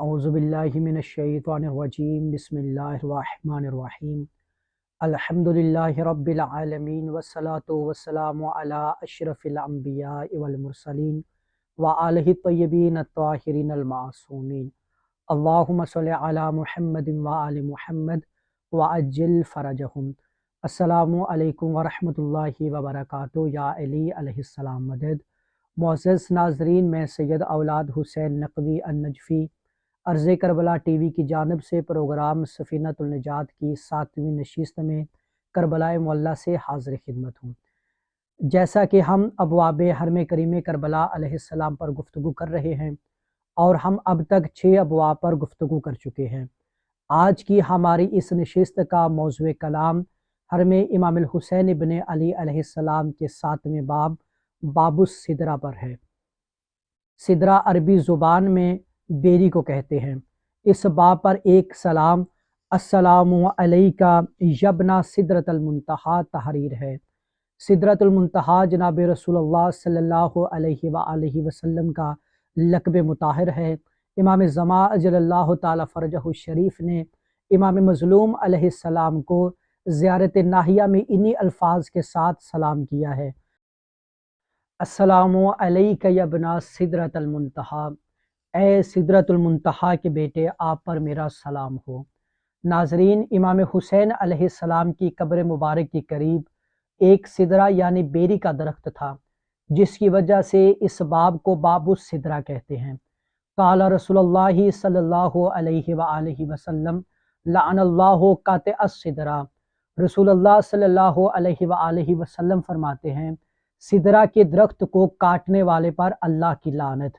اعوذ باللہ من الشیطان الرجیم بسم اللہ الرحمن الرحیم الحمدللہ رب العالمین والصلاة والسلام علی اشرف الانبیاء والمرسلین وآلہ الطیبین الطاہرین المعصومین اللہم صلی علی محمد وآل محمد وعجل فرجہم۔ السلام علیکم ورحمۃ اللہ وبرکاتہ۔ یا علی علیہ السلام مدد۔ معزز ناظرین، میں سید اولاد حسین نقوی النجفی عرض کربلا ٹی وی کی جانب سے پروگرام سفینۃ النجات کی 7ویں نشست میں کربلا معلیٰ سے حاضر خدمت ہوں۔ جیسا کہ ہم ابواب حرم کریم کربلا علیہ السلام پر گفتگو کر رہے ہیں اور ہم اب تک 6 ابواب پر گفتگو کر چکے ہیں، آج کی ہماری اس نشست کا موضوع کلام حرم امام الحسین ابن علی علیہ السلام کے 7ویں باب باب السدرہ پر ہے۔ سدرہ عربی زبان میں بیری کو کہتے ہیں۔ اس باب پر ایک سلام السلام علیکہ یبنا سدرۃ المنتہا تحریر ہے۔ سدرۃ المنتہا جناب رسول اللہ صلی اللہ علیہ وآلہ وسلم کا لقب مطہر ہے۔ امام زمان اجل اللہ تعالی فرجہ الشریف نے امام مظلوم علیہ السلام کو زیارت ناہیہ میں انہی الفاظ کے ساتھ سلام کیا ہے، السلام علیکہ یبنا سدرۃ المنتہا، اے سدرۃ المنتہا کے بیٹے، آپ پر میرا سلام ہو۔ ناظرین، امام حسین علیہ السلام کی قبر مبارک کے قریب ایک سدرہ یعنی بیری کا درخت تھا، جس کی وجہ سے اس باب کو باب السدرہ کہتے ہیں۔ قال رسول اللہ صلی اللہ علیہ وآلہ وسلم لعن اللہ قاطع السدرہ، رسول اللہ صلی اللہ علیہ وآلہ وسلم فرماتے ہیں سدرہ کے درخت کو کاٹنے والے پر اللہ کی لعنت۔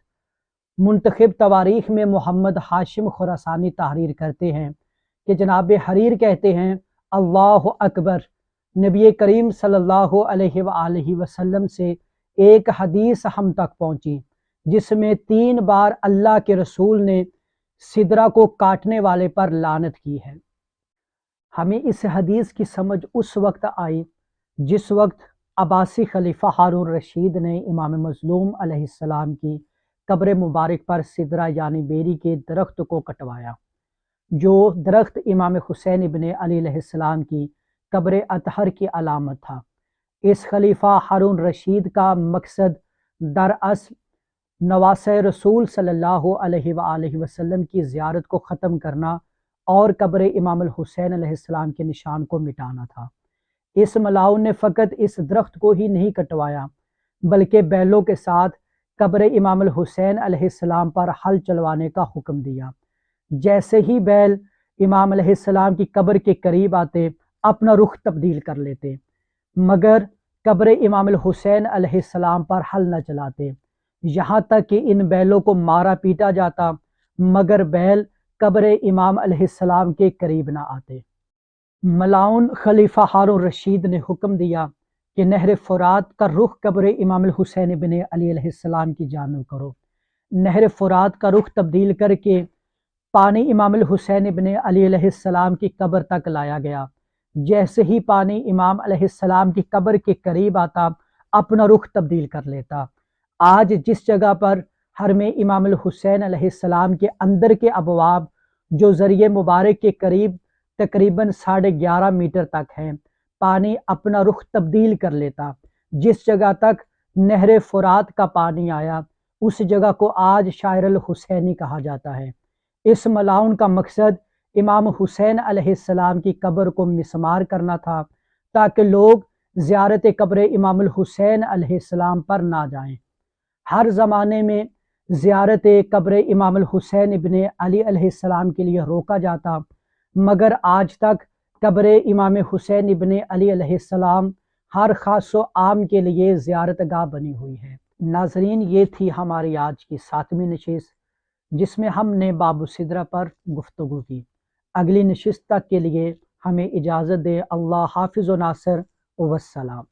منتخب تواریخ میں محمد ہاشم خراسانی تحریر کرتے ہیں کہ جناب حریر کہتے ہیں اللہ اکبر، نبی کریم صلی اللہ علیہ وآلہ وسلم سے ایک حدیث ہم تک پہنچی جس میں 3 بار اللہ کے رسول نے سدرہ کو کاٹنے والے پر لعنت کی ہے۔ ہمیں اس حدیث کی سمجھ اس وقت آئی جس وقت عباسی خلیفہ ہارون رشید نے امام مظلوم علیہ السلام کی قبر مبارک پر سدرہ یعنی بیری کے درخت کو کٹوایا، جو درخت امام حسین ابن علی علیہ السلام کی قبر اطہر کی علامت تھا۔ اس خلیفہ ہارون رشید کا مقصد دراصل نواسۂ رسول صلی اللہ علیہ وآلہ وسلم کی زیارت کو ختم کرنا اور قبر امام الحسین علیہ السلام کے نشان کو مٹانا تھا۔ اس ملاؤن نے فقط اس درخت کو ہی نہیں کٹوایا بلکہ بیلوں کے ساتھ قبر امام الحسین علیہ السلام پر ہل چلوانے کا حکم دیا۔ جیسے ہی بیل امام علیہ السلام کی قبر کے قریب آتے اپنا رخ تبدیل کر لیتے، مگر قبر امام الحسین علیہ السلام پر ہل نہ چلاتے، یہاں تک کہ ان بیلوں کو مارا پیٹا جاتا مگر بیل قبر امام علیہ السلام کے قریب نہ آتے۔ ملاؤن خلیفہ ہارون رشید نے حکم دیا کہ نہر فرات کا رخ قبر امام الحسین ابن علی علیہ السلام کی جانب کرو۔ نہر فرات کا رخ تبدیل کر کے پانی امام الحسین ابن علی علیہ السلام کی قبر تک لایا گیا۔ جیسے ہی پانی امام علیہ السلام کی قبر کے قریب آتا اپنا رخ تبدیل کر لیتا۔ آج جس جگہ پر حرم امام الحسین علیہ السلام کے اندر کے ابواب جو ذریعہ مبارک کے قریب تقریباً 11.5 میٹر تک ہیں، پانی اپنا رخ تبدیل کر لیتا۔ جس جگہ تک نہر فرات کا پانی آیا اس جگہ کو آج شاعر الحسینی کہا جاتا ہے۔ اس ملاؤن کا مقصد امام حسین علیہ السلام کی قبر کو مسمار کرنا تھا تاکہ لوگ زیارت قبر امام الحسین علیہ السلام پر نہ جائیں۔ ہر زمانے میں زیارت قبر امام الحسین ابن علی علیہ السلام کے لیے روکا جاتا مگر آج تک قبر امام حسین ابن علی علیہ السلام ہر خاص و عام کے لیے زیارت گاہ بنی ہوئی ہے۔ ناظرین، یہ تھی ہماری آج کی 7ویں نشست جس میں ہم نے باب السدرہ پر گفتگو کی۔ اگلی نشست تک کے لیے ہمیں اجازت دے۔ اللہ حافظ و ناصر، والسلام۔